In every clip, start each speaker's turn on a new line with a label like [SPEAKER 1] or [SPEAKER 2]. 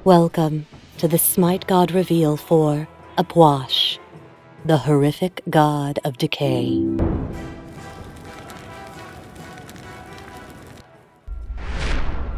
[SPEAKER 1] Welcome to the Smite God reveal for Apwash, the horrific god of decay.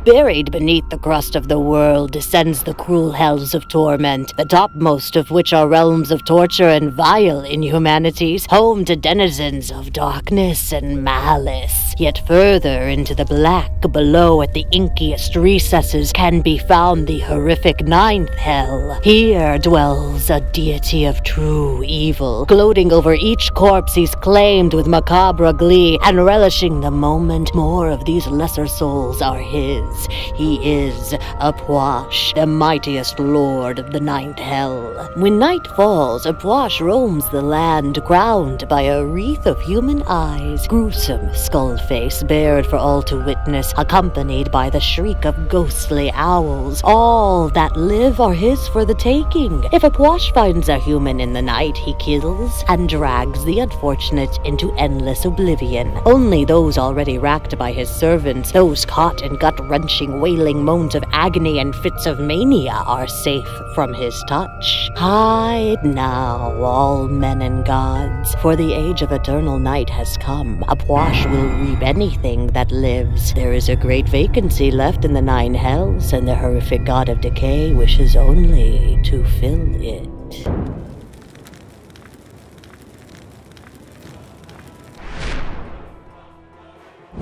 [SPEAKER 1] Buried beneath the crust of the world descends the cruel hells of torment, the topmost of which are realms of torture and vile inhumanities, home to denizens of darkness and malice. Yet further into the black below at the inkiest recesses can be found the horrific ninth hell. Here dwells a deity of true evil, gloating over each corpse he's claimed with macabre glee, and relishing the moment more of these lesser souls are his. He is Apwash, the mightiest lord of the ninth hell. When night falls, Apwash roams the land, crowned by a wreath of human eyes, gruesome skull face bared for all to witness, accompanied by the shriek of ghostly owls. All that live are his for the taking. If Apwash finds a human in the night, he kills and drags the unfortunate into endless oblivion. Only those already racked by his servants, those caught in gut-wrenching wailing moans of agony and fits of mania, are safe from his touch. Hide now, all men and gods, for the age of eternal night has come. Apwash will reap anything that lives. There is a great vacancy left in the nine hells, and the horrific god of decay wishes only to fill it.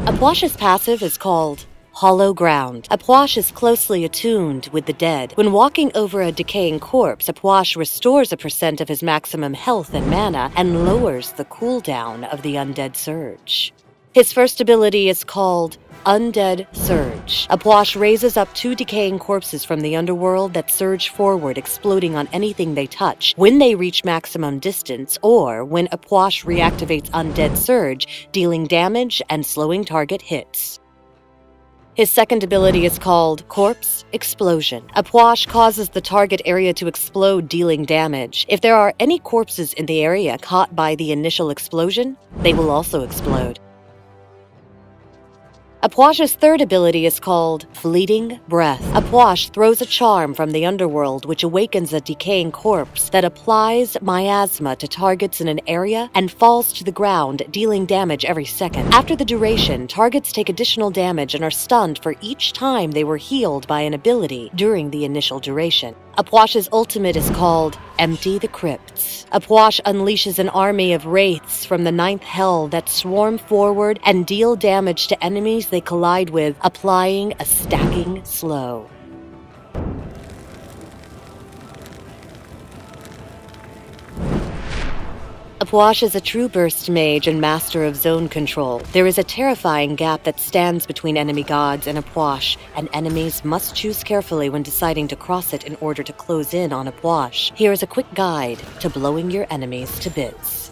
[SPEAKER 1] Apwash's passive is called Hollow Ground. Apwash is closely attuned with the dead. When walking over a decaying corpse, Apwash restores a % of his maximum health and mana and lowers the cooldown of the undead surge. His first ability is called Undead Surge. Apwash raises up 2 decaying corpses from the underworld that surge forward, exploding on anything they touch when they reach maximum distance, or when Apwash reactivates Undead Surge, dealing damage and slowing target hits. His second ability is called Corpse Explosion. Apwash causes the target area to explode, dealing damage. If there are any corpses in the area caught by the initial explosion, they will also explode. Apwash's third ability is called Fleeting Breath. Apwash throws a charm from the underworld which awakens a decaying corpse that applies miasma to targets in an area and falls to the ground, dealing damage every second. After the duration, targets take additional damage and are stunned for each time they were healed by an ability during the initial duration. Apwash's ultimate is called Empty the Crypts. Apwash unleashes an army of wraiths from the ninth hell that swarm forward and deal damage to enemies they collide with, applying a stacking slow. Apwash is a true burst mage and master of zone control. There is a terrifying gap that stands between enemy gods and Apwash, and enemies must choose carefully when deciding to cross it in order to close in on Apwash. Here is a quick guide to blowing your enemies to bits.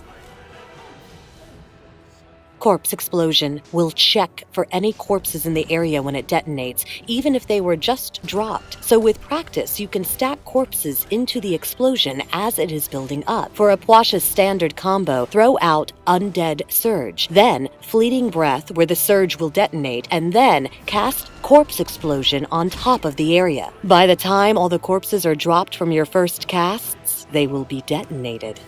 [SPEAKER 1] Corpse Explosion will check for any corpses in the area when it detonates, even if they were just dropped. So with practice, you can stack corpses into the explosion as it is building up. For Apwash's standard combo, throw out Undead Surge, then Fleeting Breath where the surge will detonate, and then cast Corpse Explosion on top of the area. By the time all the corpses are dropped from your first casts, they will be detonated.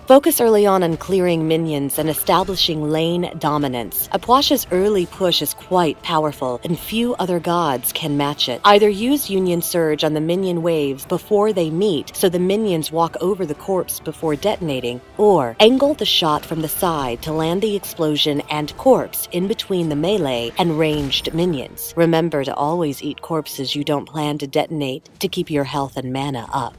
[SPEAKER 1] Focus early on clearing minions and establishing lane dominance. Apwash's early push is quite powerful, and few other gods can match it. Either use Union Surge on the minion waves before they meet so the minions walk over the corpse before detonating, or angle the shot from the side to land the explosion and corpse in between the melee and ranged minions. Remember to always eat corpses you don't plan to detonate to keep your health and mana up.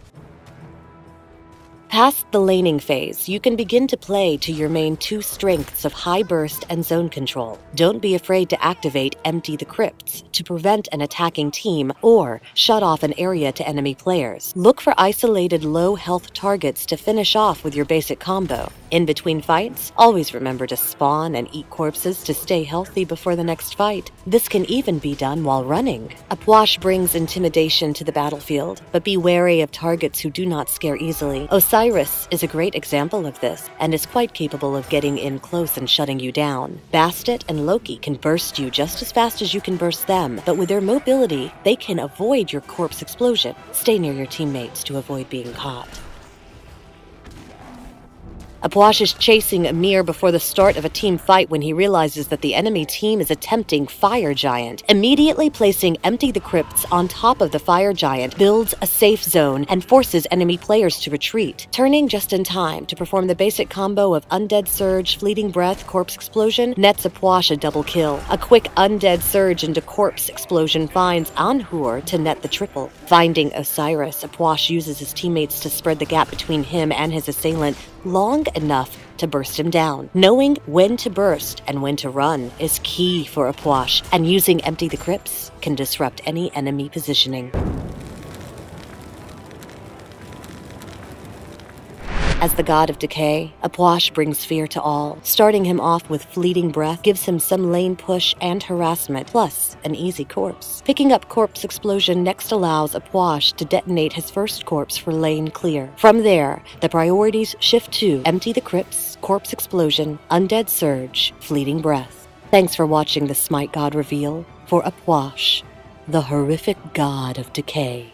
[SPEAKER 1] Past the laning phase, you can begin to play to your main 2 strengths of high burst and zone control. Don't be afraid to activate Empty the Crypts to prevent an attacking team or shut off an area to enemy players. Look for isolated low health targets to finish off with your basic combo. In between fights, always remember to spawn and eat corpses to stay healthy before the next fight. This can even be done while running. Apwash brings intimidation to the battlefield, but be wary of targets who do not scare easily. Hi-Rez is a great example of this, and is quite capable of getting in close and shutting you down. Bastet and Loki can burst you just as fast as you can burst them, but with their mobility, they can avoid your corpse explosion. Stay near your teammates to avoid being caught. Apwash is chasing Amir before the start of a team fight when he realizes that the enemy team is attempting Fire Giant. Immediately placing Empty the Crypts on top of the Fire Giant builds a safe zone and forces enemy players to retreat, turning just in time to perform the basic combo of Undead Surge, Fleeting Breath, Corpse Explosion, nets Apwash a double kill. A quick Undead Surge into Corpse Explosion finds Anhur to net the triple. Finding Osiris, Apwash uses his teammates to spread the gap between him and his assailant long enough to burst him down. Knowing when to burst and when to run is key for Apwash, and using Empty the Crypts can disrupt any enemy positioning. As the god of Decay, Apwash brings fear to all. Starting him off with Fleeting Breath gives him some lane push and harassment, plus an easy corpse. Picking up Corpse Explosion next allows Apwash to detonate his first corpse for lane clear. From there, the priorities shift to Empty the Crypts, Corpse Explosion, Undead Surge, Fleeting Breath. Thanks for watching the Smite God reveal for Apwash, the horrific god of Decay.